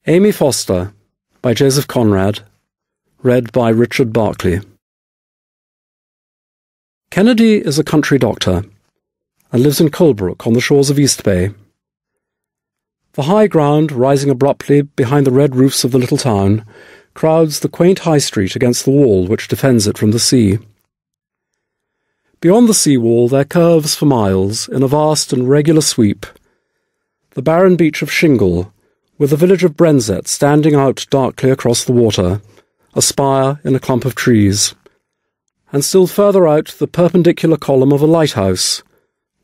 Amy Foster by Joseph Conrad, read by Richard Barclay. Kennedy is a country doctor and lives in Colebrook on the shores of East Bay. The high ground, rising abruptly behind the red roofs of the little town, crowds the quaint high street against the wall which defends it from the sea. Beyond the sea wall there curves for miles, in a vast and regular sweep, the barren beach of shingle, with the village of Brenzett standing out darkly across the water, a spire in a clump of trees, and still further out the perpendicular column of a lighthouse,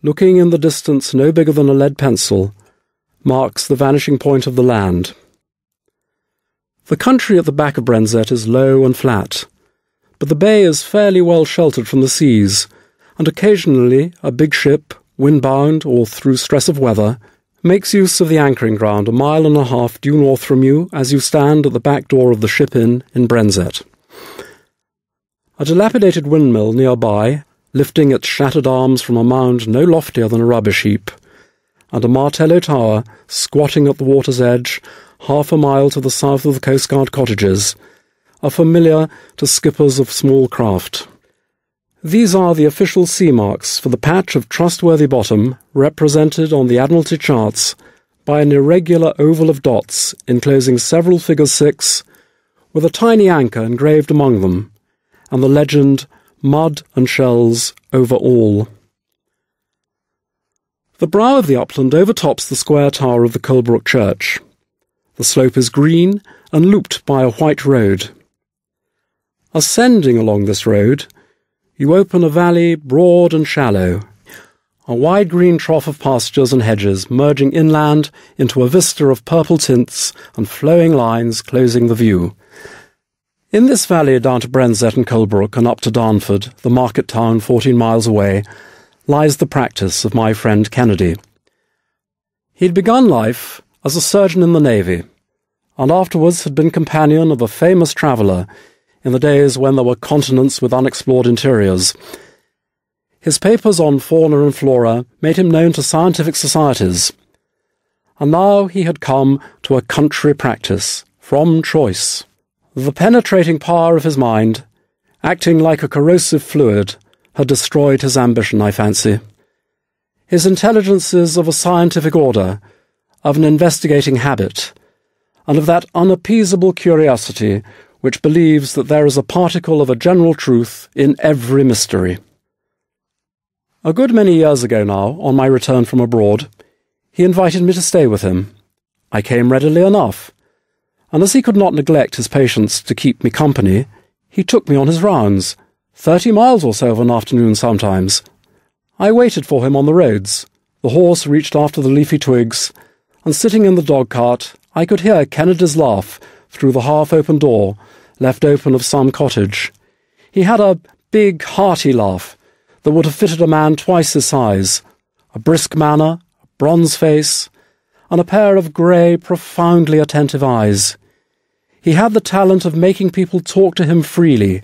looking in the distance no bigger than a lead pencil, marks the vanishing point of the land. The country at the back of Brenzett is low and flat, but the bay is fairly well sheltered from the seas, and occasionally a big ship, windbound or through stress of weather, makes use of the anchoring ground 1.5 miles due north from you as you stand at the back door of the Ship Inn in Brenzett. A dilapidated windmill nearby, lifting its shattered arms from a mound no loftier than a rubbish heap, and a Martello tower squatting at the water's edge 1/2 mile to the south of the Coast Guard cottages, are familiar to skippers of small craft. These are the official sea marks for the patch of trustworthy bottom represented on the Admiralty charts by an irregular oval of dots enclosing several figures 6, with a tiny anchor engraved among them, and the legend, "Mud and Shells over all." The brow of the upland overtops the square tower of the Colebrook Church. The slope is green and looped by a white road. Ascending along this road, you open a valley broad and shallow, a wide green trough of pastures and hedges merging inland into a vista of purple tints and flowing lines closing the view. In this valley down to Brenzett and Colebrook and up to Darnford, the market town 14 miles away, lies the practice of my friend Kennedy. He'd begun life as a surgeon in the Navy, and afterwards had been companion of a famous traveller in the days when there were continents with unexplored interiors. His papers on fauna and flora made him known to scientific societies, and now he had come to a country practice, from choice. The penetrating power of his mind, acting like a corrosive fluid, had destroyed his ambition, I fancy. His intelligence is of a scientific order, of an investigating habit, and of that unappeasable curiosity which believes that there is a particle of a general truth in every mystery. A good many years ago now, on my return from abroad, he invited me to stay with him. I came readily enough, and as he could not neglect his patients to keep me company, he took me on his rounds, 30 miles or so of an afternoon sometimes. I waited for him on the roads. The horse reached after the leafy twigs, and sitting in the dog-cart, I could hear Kennedy's laugh through the half-open door, left open of some cottage. He had a big, hearty laugh that would have fitted a man twice his size, a brisk manner, a bronze face, and a pair of grey, profoundly attentive eyes. He had the talent of making people talk to him freely,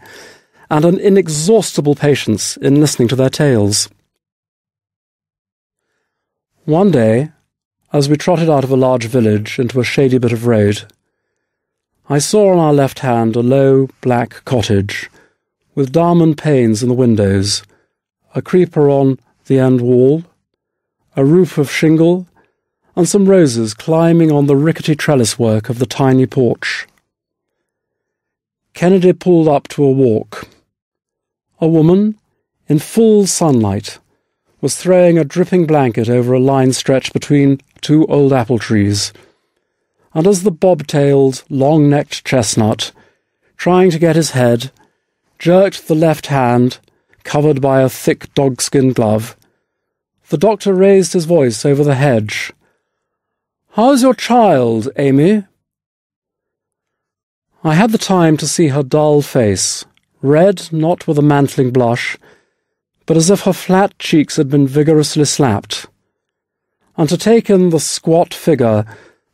and an inexhaustible patience in listening to their tales. One day, as we trotted out of a large village into a shady bit of road, I saw on our left hand a low, black cottage, with diamond panes in the windows, a creeper on the end wall, a roof of shingle, and some roses climbing on the rickety trellis work of the tiny porch. Kennedy pulled up to a walk. A woman, in full sunlight, was throwing a dripping blanket over a line stretched between 2 old apple trees, and as the bob-tailed, long-necked chestnut, trying to get his head, jerked the left hand, covered by a thick dogskin glove, the doctor raised his voice over the hedge. "How's your child, Amy?" I had the time to see her dull face, red not with a mantling blush, but as if her flat cheeks had been vigorously slapped, and to take in the squat figure,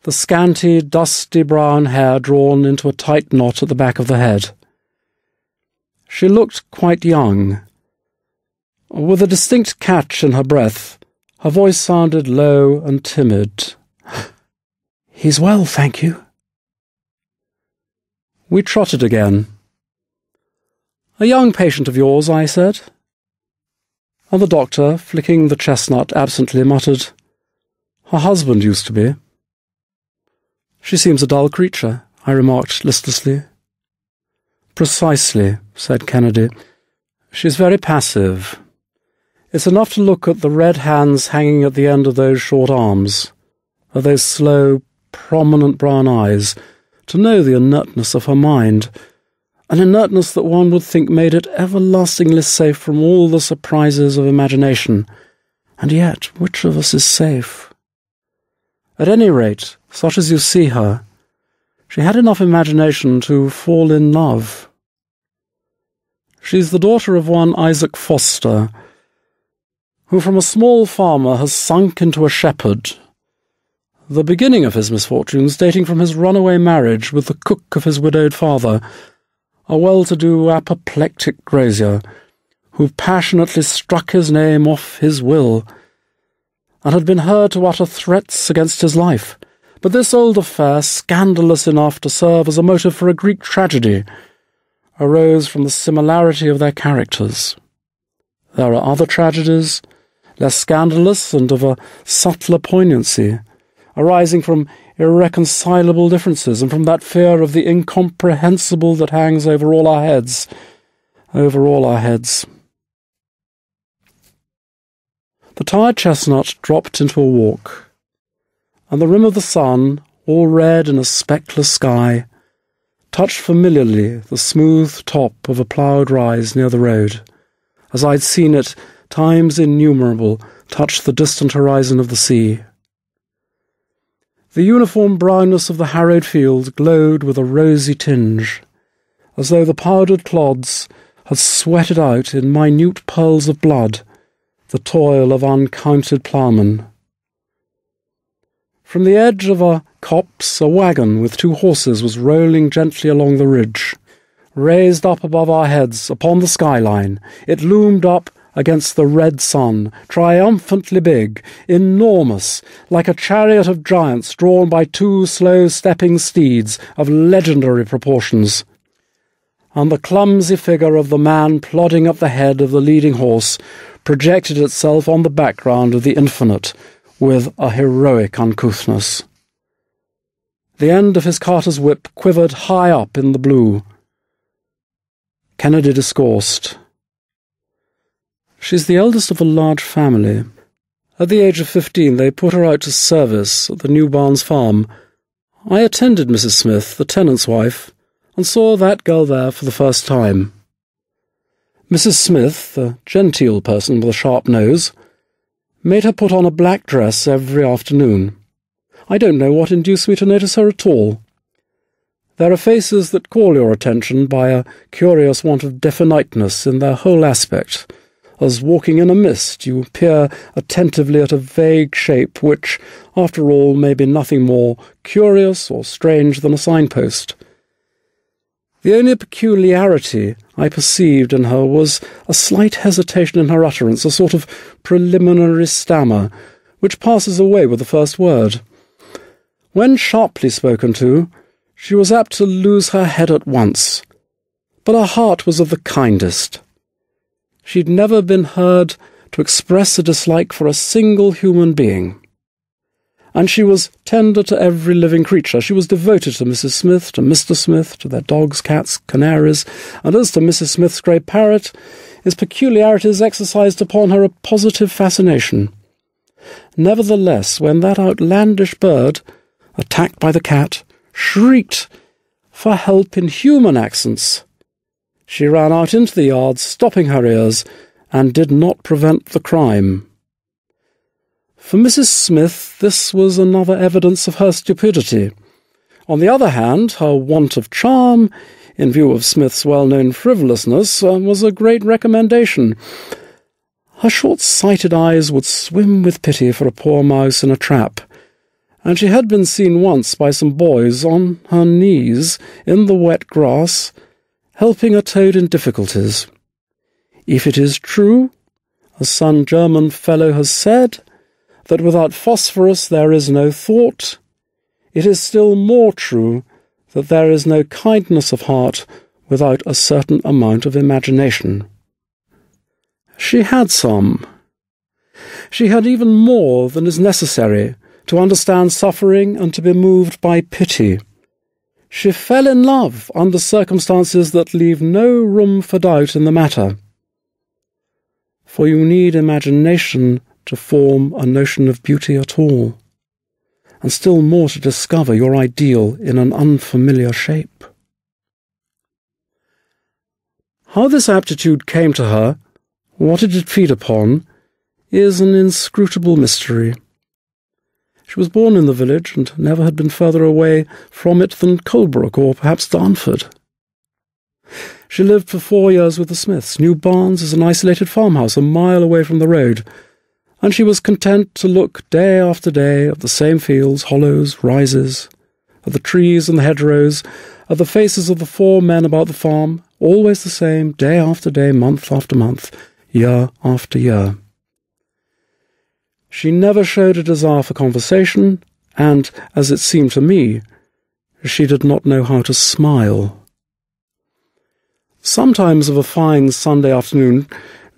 the scanty, dusty brown hair drawn into a tight knot at the back of the head. She looked quite young. With a distinct catch in her breath, her voice sounded low and timid. "He's well, thank you," We trotted again. "A young patient of yours," I said. And the doctor, flicking the chestnut absently, muttered, "Her husband used to be." "She seems a dull creature," I remarked listlessly. "Precisely," said Kennedy. "She's very passive. It's enough to look at the red hands hanging at the end of those short arms, at those slow, prominent brown eyes, to know the inertness of her mind, an inertness that one would think made it everlastingly safe from all the surprises of imagination. And yet, which of us is safe? At any rate, such as you see her, she had enough imagination to fall in love. She's the daughter of one Isaac Foster, who from a small farmer has sunk into a shepherd, the beginning of his misfortunes dating from his runaway marriage with the cook of his widowed father, a well-to-do apoplectic grazier, who passionately struck his name off his will, and had been heard to utter threats against his life. But this old affair, scandalous enough to serve as a motive for a Greek tragedy, arose from the similarity of their characters. There are other tragedies, less scandalous and of a subtler poignancy, arising from irreconcilable differences and from that fear of the incomprehensible that hangs over all our heads. The tired chestnut dropped into a walk, and the rim of the sun, all red in a speckless sky, touched familiarly the smooth top of a ploughed rise near the road, as I'd seen it times innumerable touch the distant horizon of the sea. The uniform brownness of the harrowed field glowed with a rosy tinge, as though the powdered clods had sweated out in minute pearls of blood the toil of uncounted ploughmen. From the edge of a copse, a wagon with 2 horses was rolling gently along the ridge. Raised up above our heads upon the skyline, it loomed up against the red sun, triumphantly big, enormous, like a chariot of giants drawn by 2 slow-stepping steeds of legendary proportions. And the clumsy figure of the man plodding up the head of the leading horse projected itself on the background of the infinite with a heroic uncouthness. The end of his carter's whip quivered high up in the blue. Kennedy discoursed. "She's the eldest of a large family. At the age of 15 they put her out to service at the New Barnes farm. I attended Mrs. Smith, the tenant's wife, and saw that girl there for the first time. Mrs. Smith, a genteel person with a sharp nose, made her put on a black dress every afternoon. I don't know what induced me to notice her at all. There are faces that call your attention by a curious want of definiteness in their whole aspect, as walking in a mist you peer attentively at a vague shape which, after all, may be nothing more curious or strange than a signpost. The only peculiarity I perceived in her was a slight hesitation in her utterance, a sort of preliminary stammer, which passes away with the first word. When sharply spoken to, she was apt to lose her head at once, but her heart was of the kindest. She'd never been heard to express a dislike for a single human being. And she was tender to every living creature. She was devoted to Mrs. Smith, to Mr. Smith, to their dogs, cats, canaries, and as to Mrs. Smith's grey parrot, his peculiarities exercised upon her a positive fascination. Nevertheless, when that outlandish bird, attacked by the cat, shrieked for help in human accents, she ran out into the yard, stopping her ears, and did not prevent the crime. For Mrs. Smith, this was another evidence of her stupidity. On the other hand, her want of charm, in view of Smith's well-known frivolousness, was a great recommendation. Her short-sighted eyes would swim with pity for a poor mouse in a trap, and she had been seen once by some boys on her knees in the wet grass, helping a toad in difficulties. If it is true, as some German fellow has said, that without phosphorus there is no thought, it is still more true that there is no kindness of heart without a certain amount of imagination. She had some. She had even more than is necessary to understand suffering and to be moved by pity. She fell in love under circumstances that leave no room for doubt in the matter. For you need imagination to form a notion of beauty at all, and still more to discover your ideal in an unfamiliar shape. How this aptitude came to her, what it did feed upon, is an inscrutable mystery. She was born in the village, and never had been further away from it than Colebrook, or perhaps Darnford. She lived for 4 years with the Smiths. New Barnes is an isolated farmhouse a mile away from the road, and she was content to look day after day at the same fields, hollows, rises, at the trees and the hedgerows, at the faces of the 4 men about the farm, always the same, day after day, month after month, year after year. She never showed a desire for conversation, and, as it seemed to me, she did not know how to smile. Sometimes of a fine Sunday afternoon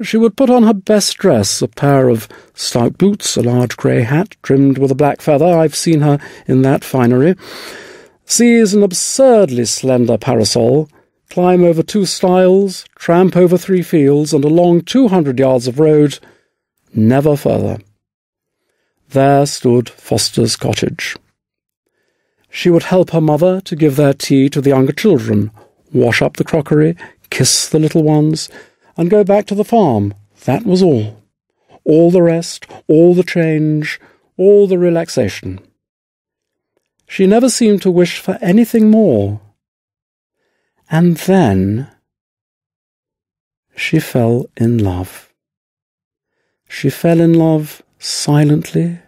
she would put on her best dress, a pair of stout boots, a large grey hat trimmed with a black feather. I've seen her in that finery. Seize an absurdly slender parasol, climb over 2 stiles, tramp over 3 fields, and along 200 yards of road, never further. There stood Foster's cottage. She would help her mother to give their tea to the younger children, wash up the crockery, kiss the little ones, and go back to the farm. That was all. All the rest, all the change, all the relaxation. She never seemed to wish for anything more. And then she fell in love. She fell in love silently,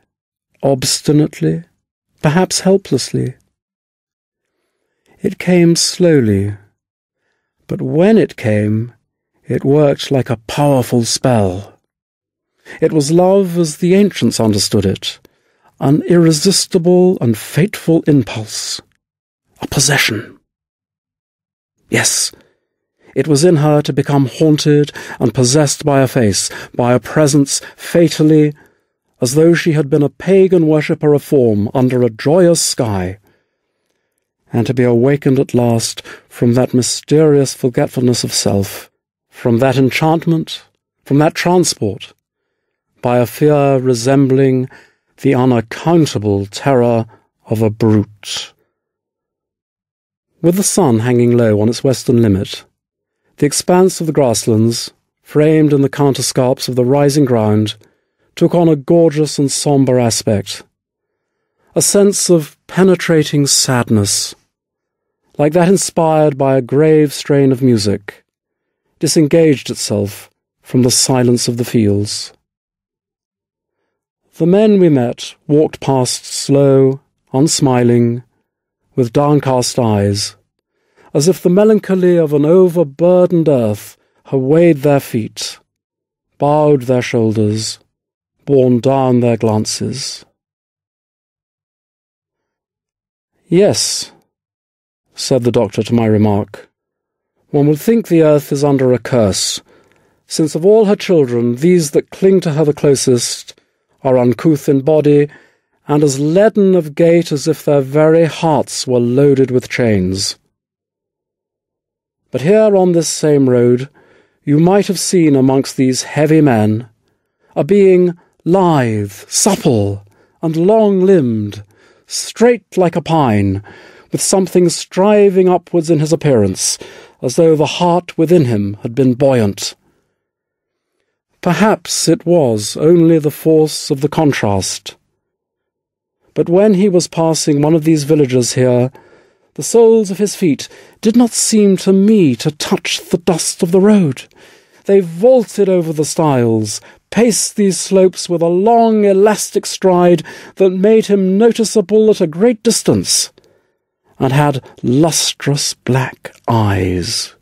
obstinately, perhaps helplessly. It came slowly, but when it came, it worked like a powerful spell. It was love as the ancients understood it, an irresistible and fateful impulse, a possession. Yes, it was in her to become haunted and possessed by a face, by a presence fatally, as though she had been a pagan worshipper of form under a joyous sky, and to be awakened at last from that mysterious forgetfulness of self, from that enchantment, from that transport, by a fear resembling the unaccountable terror of a brute. With the sun hanging low on its western limit, the expanse of the grasslands, framed in the counterscarps of the rising ground, took on a gorgeous and sombre aspect, a sense of penetrating sadness, like that inspired by a grave strain of music, disengaged itself from the silence of the fields. The men we met walked past slow, unsmiling, with downcast eyes, as if the melancholy of an overburdened earth had weighed their feet, bowed their shoulders, borne down their glances. "Yes," said the doctor to my remark, "one would think the earth is under a curse, since of all her children these that cling to her the closest are uncouth in body, and as leaden of gait as if their very hearts were loaded with chains. But here on this same road you might have seen amongst these heavy men a being lithe, supple, and long-limbed, straight like a pine, with something striving upwards in his appearance, as though the heart within him had been buoyant. Perhaps it was only the force of the contrast. But when he was passing one of these villages here, the soles of his feet did not seem to me to touch the dust of the road. They vaulted over the stiles, paced these slopes with a long, elastic stride that made him noticeable at a great distance, and had lustrous black eyes.